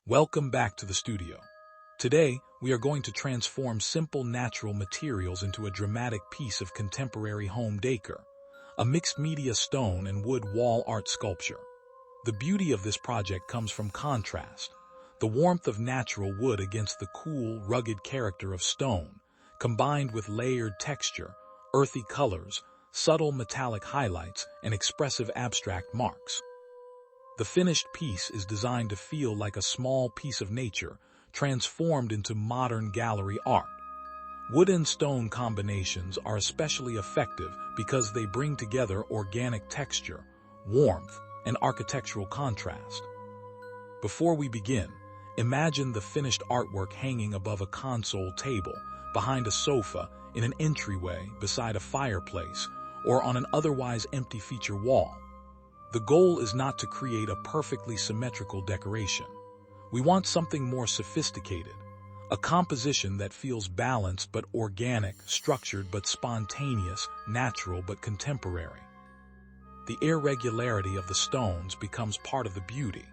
Welcome back to the studio. Today, we are going to transform simple natural materials into a dramatic piece of contemporary home decor, a mixed media stone and wood wall art sculpture. The beauty of this project comes from contrast, the warmth of natural wood against the cool, rugged character of stone, combined with layered texture, earthy colors, subtle metallic highlights, and expressive abstract marks. The finished piece is designed to feel like a small piece of nature, transformed into modern gallery art. Wood and stone combinations are especially effective because they bring together organic texture, warmth, and architectural contrast. Before we begin, imagine the finished artwork hanging above a console table, behind a sofa, in an entryway, beside a fireplace, or on an otherwise empty feature wall. The goal is not to create a perfectly symmetrical decoration. We want something more sophisticated, a composition that feels balanced but organic, structured but spontaneous, natural but contemporary. The irregularity of the stones becomes part of the beauty,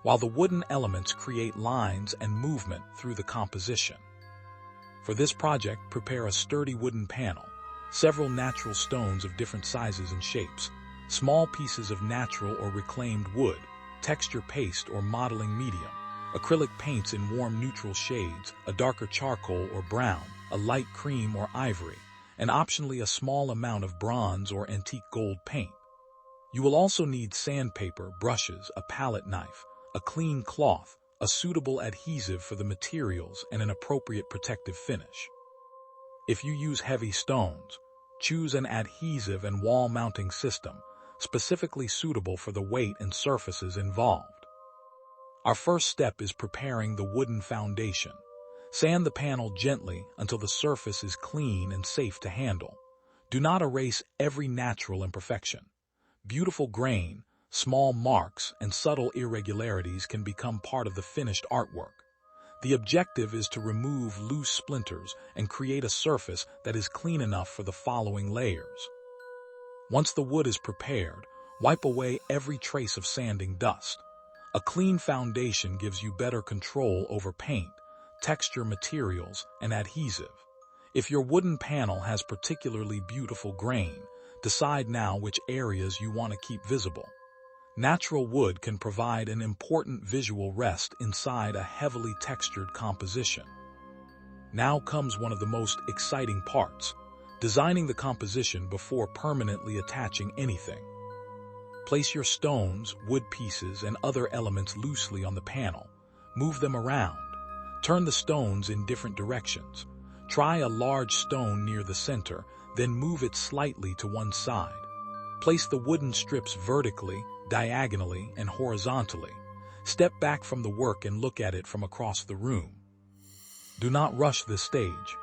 while the wooden elements create lines and movement through the composition. For this project, prepare a sturdy wooden panel, several natural stones of different sizes and shapes, small pieces of natural or reclaimed wood, texture paste or modeling medium, acrylic paints in warm neutral shades, a darker charcoal or brown, a light cream or ivory, and optionally a small amount of bronze or antique gold paint. You will also need sandpaper, brushes, a palette knife, a clean cloth, a suitable adhesive for the materials, and an appropriate protective finish. If you use heavy stones, choose an adhesive and wall mounting system specifically suitable for the weight and surfaces involved. Our first step is preparing the wooden foundation. Sand the panel gently until the surface is clean and safe to handle. Do not erase every natural imperfection. Beautiful grain, small marks, and subtle irregularities can become part of the finished artwork. The objective is to remove loose splinters and create a surface that is clean enough for the following layers. Once the wood is prepared, wipe away every trace of sanding dust. A clean foundation gives you better control over paint, texture materials, and adhesive. If your wooden panel has particularly beautiful grain, decide now which areas you want to keep visible. Natural wood can provide an important visual rest inside a heavily textured composition. Now comes one of the most exciting parts: designing the composition before permanently attaching anything. Place your stones, wood pieces, and other elements loosely on the panel. Move them around. Turn the stones in different directions. Try a large stone near the center, then move it slightly to one side. Place the wooden strips vertically, diagonally, and horizontally. Step back from the work and look at it from across the room. Do not rush this stage.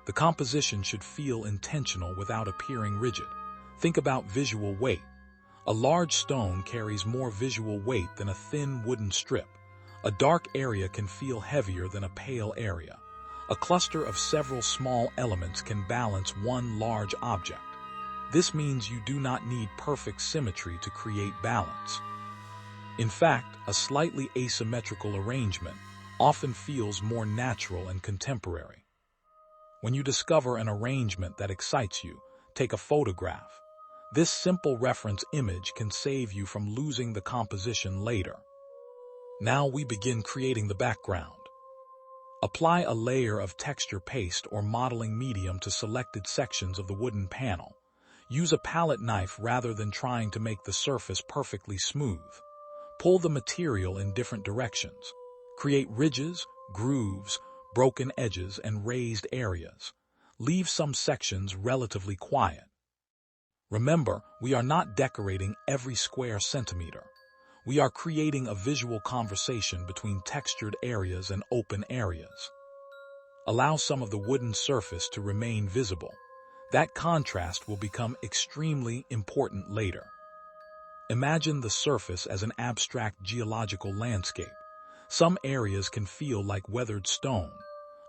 The composition should feel intentional without appearing rigid. Think about visual weight. A large stone carries more visual weight than a thin wooden strip. A dark area can feel heavier than a pale area. A cluster of several small elements can balance one large object. This means you do not need perfect symmetry to create balance. In fact, a slightly asymmetrical arrangement often feels more natural and contemporary. When you discover an arrangement that excites you, take a photograph. This simple reference image can save you from losing the composition later. Now we begin creating the background. Apply a layer of texture paste or modeling medium to selected sections of the wooden panel. Use a palette knife rather than trying to make the surface perfectly smooth. Pull the material in different directions. Create ridges, grooves, broken edges, and raised areas. Leave some sections relatively quiet. Remember, we are not decorating every square centimeter. We are creating a visual conversation between textured areas and open areas. Allow some of the wooden surface to remain visible. That contrast will become extremely important later. Imagine the surface as an abstract geological landscape. Some areas can feel like weathered stone.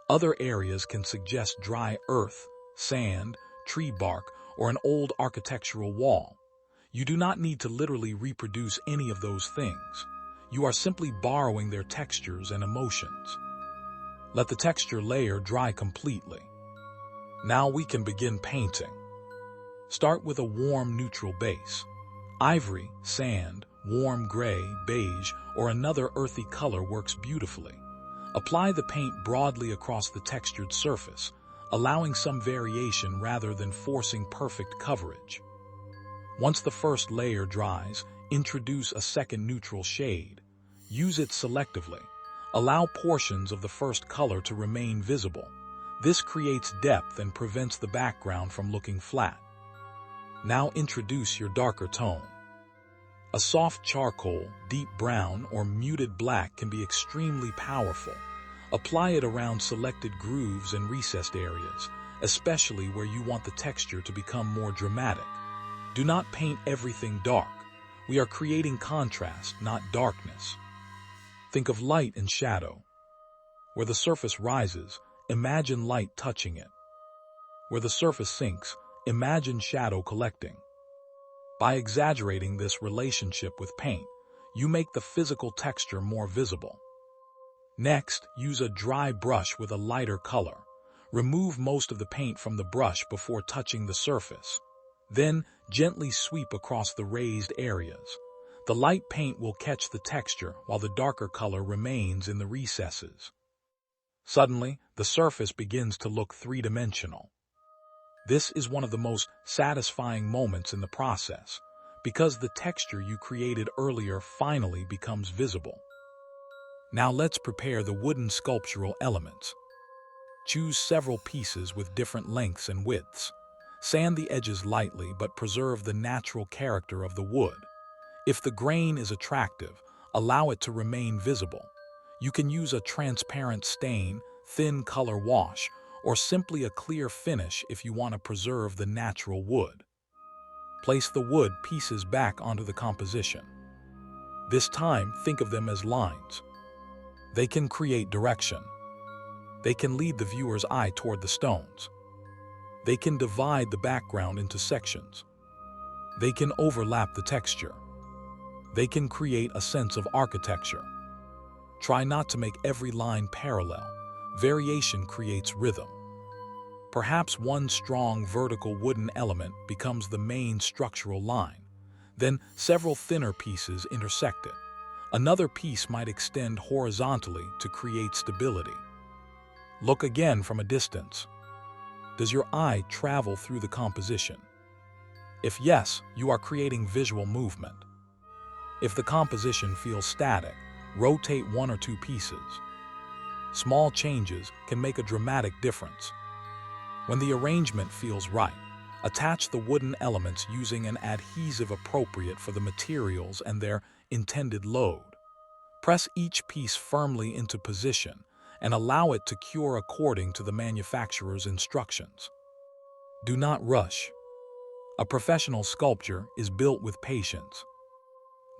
Other areas can suggest dry earth, sand, tree bark, or an old architectural wall. You do not need to literally reproduce any of those things. you are simply borrowing their textures and emotions. Let the texture layer dry completely. Now we can begin painting. Start with a warm neutral base. Ivory, sand, warm gray, beige, or another earthy color works beautifully. Apply the paint broadly across the textured surface, allowing some variation rather than forcing perfect coverage. Once the first layer dries, introduce a second neutral shade. Use it selectively. Allow portions of the first color to remain visible. This creates depth and prevents the background from looking flat. Now introduce your darker tone. A soft charcoal, deep brown, or muted black can be extremely powerful. Apply it around selected grooves and recessed areas, especially where you want the texture to become more dramatic. Do not paint everything dark. We are creating contrast, not darkness. Think of light and shadow. Where the surface rises, imagine light touching it. Where the surface sinks, imagine shadow collecting. By exaggerating this relationship with paint, you make the physical texture more visible. Next, use a dry brush with a lighter color. Remove most of the paint from the brush before touching the surface. Then, gently sweep across the raised areas. The light paint will catch the texture while the darker color remains in the recesses. Suddenly, the surface begins to look three-dimensional. This is one of the most satisfying moments in the process, because the texture you created earlier finally becomes visible. Now let's prepare the wooden sculptural elements. Choose several pieces with different lengths and widths. Sand the edges lightly but preserve the natural character of the wood. If the grain is attractive, allow it to remain visible. You can use a transparent stain, thin color wash, or simply a clear finish if you want to preserve the natural wood. Place the wood pieces back onto the composition. This time, think of them as lines. They can create direction. They can lead the viewer's eye toward the stones. They can divide the background into sections. They can overlap the texture. They can create a sense of architecture. Try not to make every line parallel. Variation creates rhythm. Perhaps one strong vertical wooden element becomes the main structural line. Then several thinner pieces intersect it. Another piece might extend horizontally to create stability. Look again from a distance. Does your eye travel through the composition? If yes, you are creating visual movement. If the composition feels static, rotate one or two pieces. Small changes can make a dramatic difference. When the arrangement feels right, attach the wooden elements using an adhesive appropriate for the materials and their intended load. Press each piece firmly into position and allow it to cure according to the manufacturer's instructions. Do not rush. A professional sculpture is built with patience.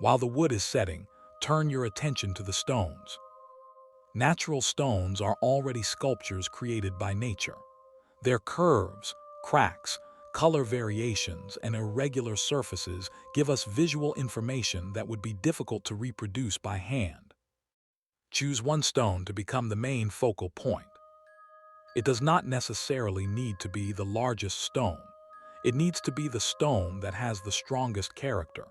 While the wood is setting, turn your attention to the stones. Natural stones are already sculptures created by nature. Their curves, cracks, color variations, and irregular surfaces give us visual information that would be difficult to reproduce by hand. Choose one stone to become the main focal point. It does not necessarily need to be the largest stone. It needs to be the stone that has the strongest character.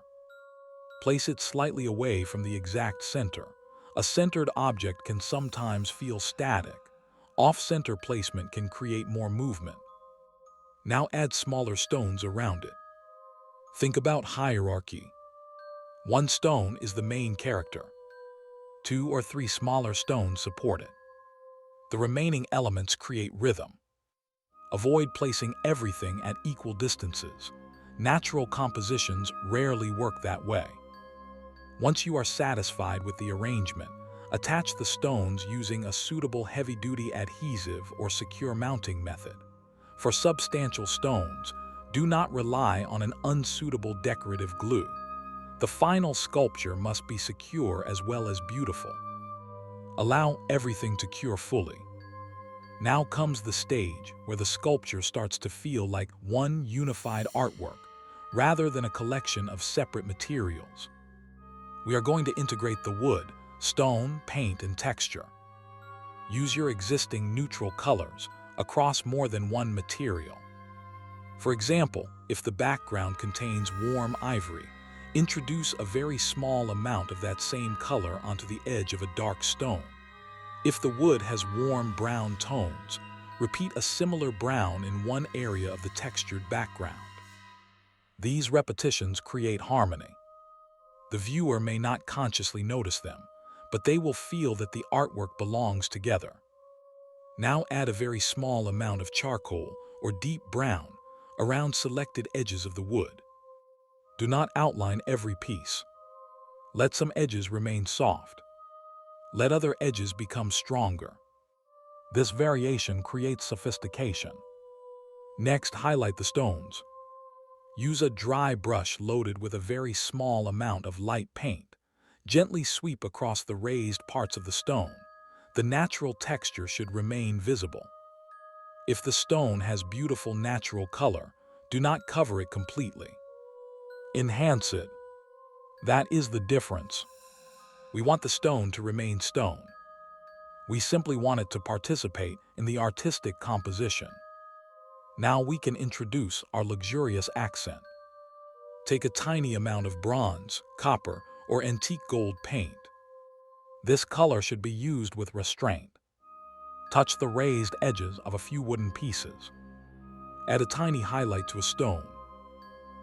Place it slightly away from the exact center. A centered object can sometimes feel static. Off-center placement can create more movement. Now add smaller stones around it. Think about hierarchy. One stone is the main character. 2 or 3 smaller stones support it. The remaining elements create rhythm. Avoid placing everything at equal distances. Natural compositions rarely work that way. Once you are satisfied with the arrangement, attach the stones using a suitable heavy-duty adhesive or secure mounting method. For substantial stones, do not rely on an unsuitable decorative glue. The final sculpture must be secure as well as beautiful. Allow everything to cure fully. Now comes the stage where the sculpture starts to feel like one unified artwork, rather than a collection of separate materials. We are going to integrate the wood, stone, paint, and texture. Use your existing neutral colors across more than one material. For example, if the background contains warm ivory, introduce a very small amount of that same color onto the edge of a dark stone. If the wood has warm brown tones, repeat a similar brown in one area of the textured background. These repetitions create harmony. The viewer may not consciously notice them, but they will feel that the artwork belongs together. Now add a very small amount of charcoal or deep brown around selected edges of the wood. Do not outline every piece. Let some edges remain soft. Let other edges become stronger. This variation creates sophistication. Next, highlight the stones. Use a dry brush loaded with a very small amount of light paint. Gently sweep across the raised parts of the stone. The natural texture should remain visible. If the stone has beautiful natural color, do not cover it completely. Enhance it. That is the difference. We want the stone to remain stone. We simply want it to participate in the artistic composition. Now we can introduce our luxurious accent. Take a tiny amount of bronze, copper, or antique gold paint. This color should be used with restraint. Touch the raised edges of a few wooden pieces. Add a tiny highlight to a stone.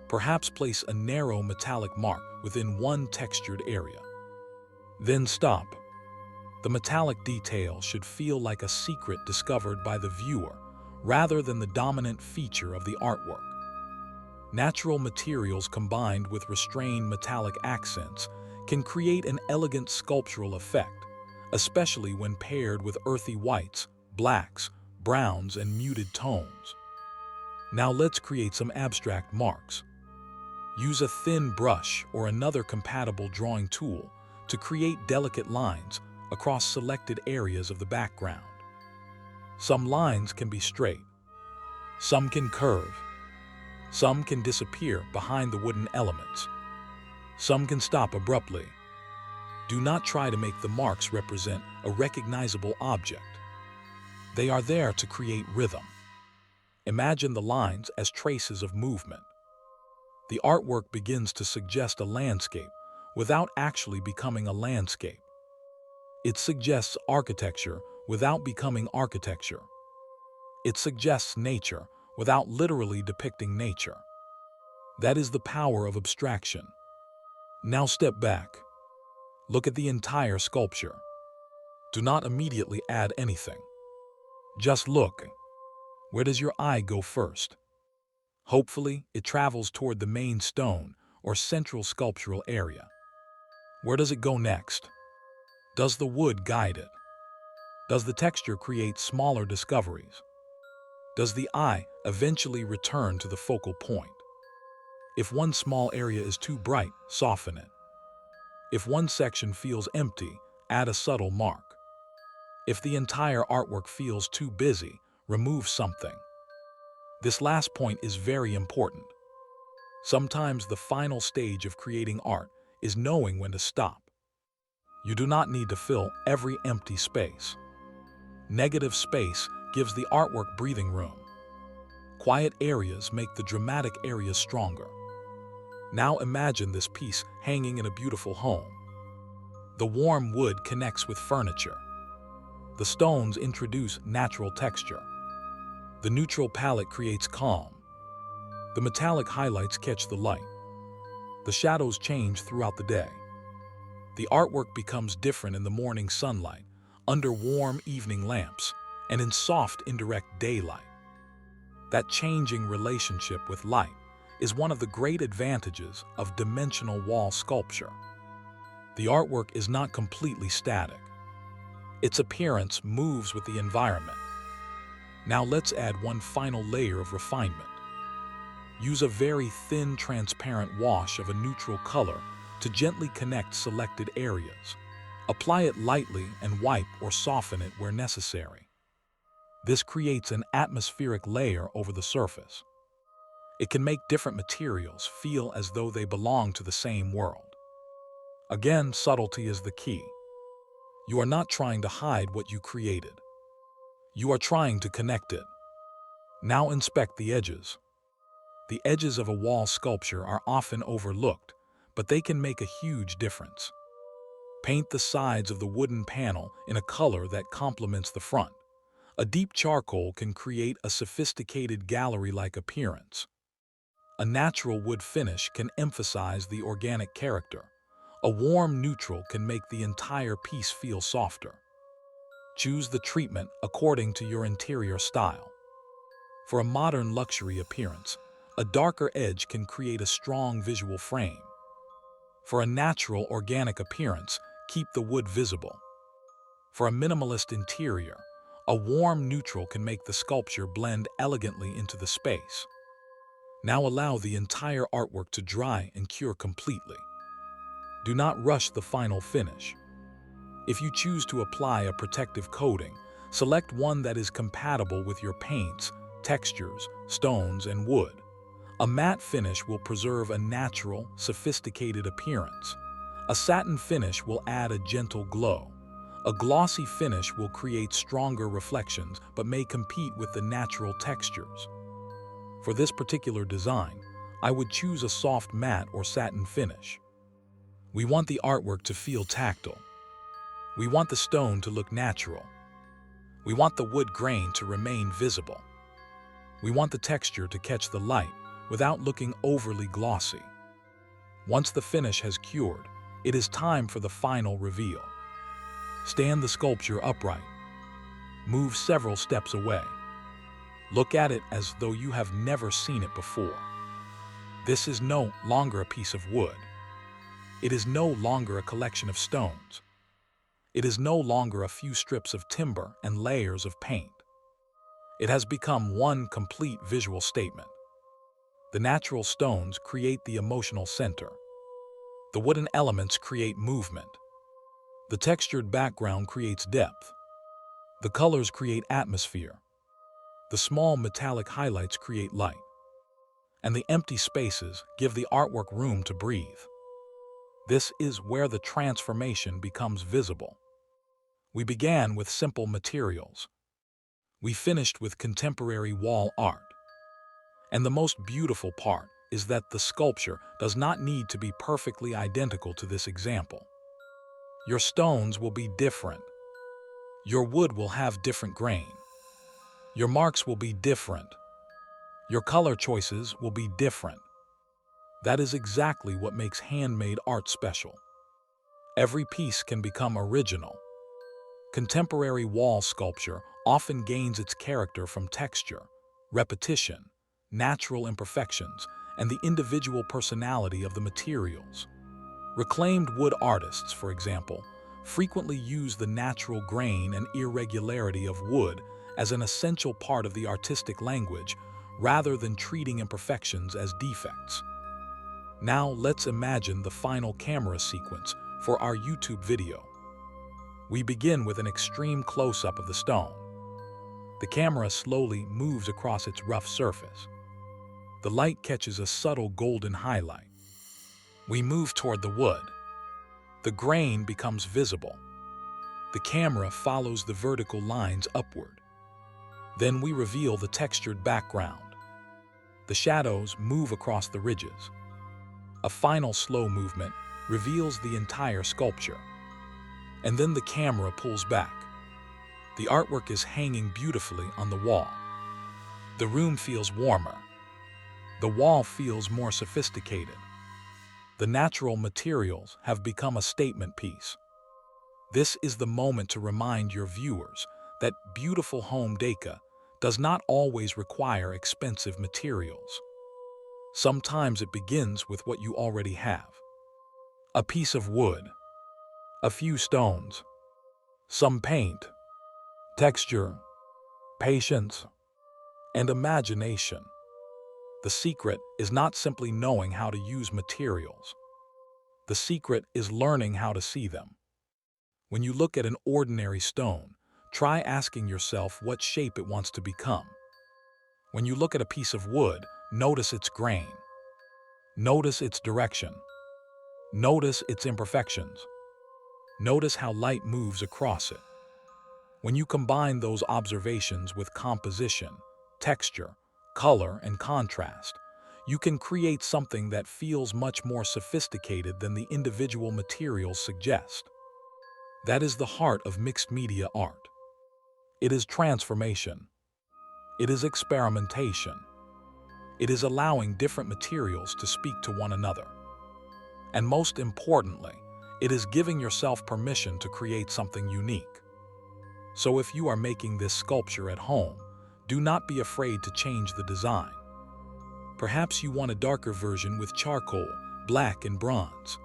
Perhaps place a narrow metallic mark within one textured area. Then stop. The metallic detail should feel like a secret discovered by the viewer, rather than the dominant feature of the artwork. Natural materials combined with restrained metallic accents can create an elegant sculptural effect, especially when paired with earthy whites, blacks, browns, and muted tones. Now let's create some abstract marks. Use a thin brush or another compatible drawing tool to create delicate lines across selected areas of the background. Some lines can be straight. Some can curve. Some can disappear behind the wooden elements. Some can stop abruptly. Do not try to make the marks represent a recognizable object. They are there to create rhythm. Imagine the lines as traces of movement. The artwork begins to suggest a landscape without actually becoming a landscape. It suggests architecture without becoming architecture. It suggests nature without literally depicting nature. That is the power of abstraction. Now step back. Look at the entire sculpture. Do not immediately add anything. Just look. Where does your eye go first? Hopefully, it travels toward the main stone or central sculptural area. Where does it go next? Does the wood guide it? Does the texture create smaller discoveries? Does the eye eventually return to the focal point? If one small area is too bright, soften it. If one section feels empty, add a subtle mark. If the entire artwork feels too busy, remove something. This last point is very important. Sometimes the final stage of creating art is knowing when to stop. You do not need to fill every empty space. Negative space gives the artwork breathing room. Quiet areas make the dramatic areas stronger. Now imagine this piece hanging in a beautiful home. The warm wood connects with furniture. The stones introduce natural texture. The neutral palette creates calm. The metallic highlights catch the light. The shadows change throughout the day. The artwork becomes different in the morning sunlight, under warm evening lamps, and in soft indirect daylight. That changing relationship with light is one of the great advantages of dimensional wall sculpture. The artwork is not completely static. Its appearance moves with the environment. Now let's add one final layer of refinement. Use a very thin, transparent wash of a neutral color to gently connect selected areas. Apply it lightly and wipe or soften it where necessary. This creates an atmospheric layer over the surface. It can make different materials feel as though they belong to the same world. Again, subtlety is the key. You are not trying to hide what you created. You are trying to connect it. Now inspect the edges. The edges of a wall sculpture are often overlooked, but they can make a huge difference. Paint the sides of the wooden panel in a color that complements the front. A deep charcoal can create a sophisticated gallery-like appearance. A natural wood finish can emphasize the organic character. A warm neutral can make the entire piece feel softer. Choose the treatment according to your interior style. For a modern luxury appearance, a darker edge can create a strong visual frame. For a natural, organic appearance, keep the wood visible. For a minimalist interior, a warm neutral can make the sculpture blend elegantly into the space. Now allow the entire artwork to dry and cure completely. Do not rush the final finish. If you choose to apply a protective coating, select one that is compatible with your paints, textures, stones, and wood. A matte finish will preserve a natural, sophisticated appearance. A satin finish will add a gentle glow. A glossy finish will create stronger reflections but may compete with the natural textures. For this particular design, I would choose a soft matte or satin finish. We want the artwork to feel tactile. We want the stone to look natural. We want the wood grain to remain visible. We want the texture to catch the light without looking overly glossy. Once the finish has cured, it is time for the final reveal. Stand the sculpture upright. Move several steps away. Look at it as though you have never seen it before. This is no longer a piece of wood. It is no longer a collection of stones. It is no longer a few strips of timber and layers of paint. It has become one complete visual statement. The natural stones create the emotional center. The wooden elements create movement. The textured background creates depth. The colors create atmosphere. The small metallic highlights create light. And the empty spaces give the artwork room to breathe. This is where the transformation becomes visible. We began with simple materials. We finished with contemporary wall art. And the most beautiful part is that the sculpture does not need to be perfectly identical to this example. Your stones will be different. Your wood will have different grain. Your marks will be different. Your color choices will be different. That is exactly what makes handmade art special. Every piece can become original. Contemporary wall sculpture often gains its character from texture, repetition, natural imperfections, and the individual personality of the materials. Reclaimed wood artists, for example, frequently use the natural grain and irregularity of wood as an essential part of the artistic language rather than treating imperfections as defects. Now let's imagine the final camera sequence for our YouTube video. We begin with an extreme close-up of the stone. The camera slowly moves across its rough surface. The light catches a subtle golden highlight. We move toward the wood. The grain becomes visible. The camera follows the vertical lines upward. Then we reveal the textured background. The shadows move across the ridges. A final slow movement reveals the entire sculpture. And then the camera pulls back. The artwork is hanging beautifully on the wall. The room feels warmer. The wall feels more sophisticated. The natural materials have become a statement piece. This is the moment to remind your viewers that beautiful home decor does not always require expensive materials. Sometimes it begins with what you already have. A piece of wood, a few stones, some paint, texture, patience, and imagination. The secret is not simply knowing how to use materials. The secret is learning how to see them. When you look at an ordinary stone, try asking yourself what shape it wants to become. When you look at a piece of wood, notice its grain. Notice its direction. Notice its imperfections. Notice how light moves across it. When you combine those observations with composition, texture, color, and contrast, you can create something that feels much more sophisticated than the individual materials suggest. That is the heart of mixed media art. It is transformation. It is experimentation. It is allowing different materials to speak to one another. And most importantly, it is giving yourself permission to create something unique. So if you are making this sculpture at home, do not be afraid to change the design. Perhaps you want a darker version with charcoal, black, and bronze.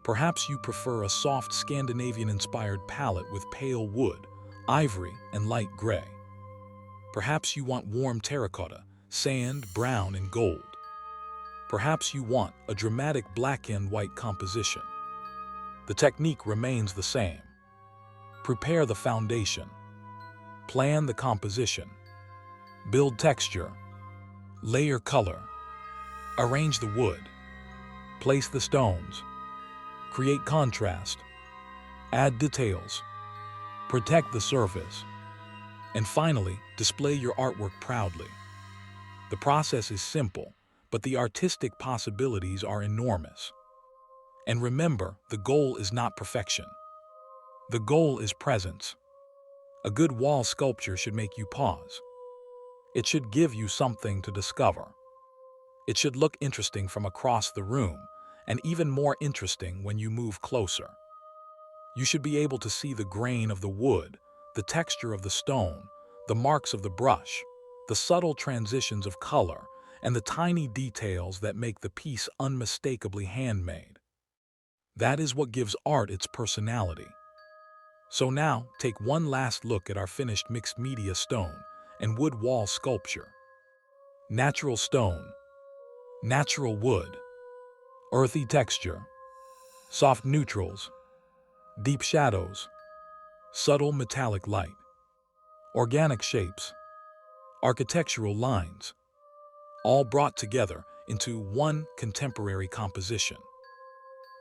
Perhaps you prefer a soft Scandinavian-inspired palette with pale wood, ivory, and light gray. Perhaps you want warm terracotta, sand, brown, and gold. Perhaps you want a dramatic black and white composition. The technique remains the same. Prepare the foundation. Plan the composition. Build texture. Layer color. Arrange the wood. Place the stones. Create contrast. Add details. Protect the surface. And finally, display your artwork proudly. The process is simple, but the artistic possibilities are enormous. And remember, the goal is not perfection. The goal is presence. A good wall sculpture should make you pause. It should give you something to discover. It should look interesting from across the room, and even more interesting when you move closer. You should be able to see the grain of the wood, the texture of the stone, the marks of the brush, the subtle transitions of color, and the tiny details that make the piece unmistakably handmade. That is what gives art its personality. So now, take one last look at our finished mixed media stone and wood wall sculpture. Natural stone, natural wood, earthy texture, soft neutrals, deep shadows, subtle metallic light, organic shapes, architectural lines, all brought together into one contemporary composition.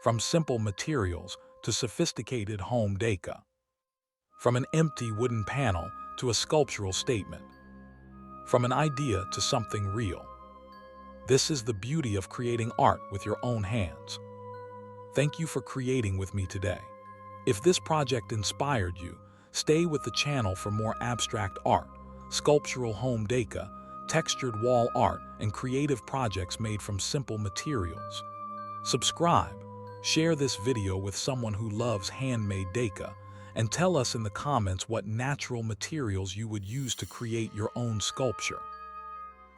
From simple materials to sophisticated home decor. From an empty wooden panel to a sculptural statement. From an idea to something real. This is the beauty of creating art with your own hands. Thank you for creating with me today. If this project inspired you, stay with the channel for more abstract art, sculptural home decor, textured wall art, and creative projects made from simple materials. Subscribe, share this video with someone who loves handmade decor, and tell us in the comments what natural materials you would use to create your own sculpture.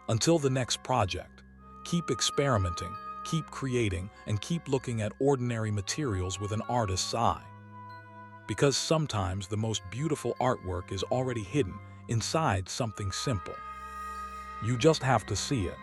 Until the next project, keep experimenting, keep creating, and keep looking at ordinary materials with an artist's eye. Because sometimes the most beautiful artwork is already hidden inside something simple. You just have to see it.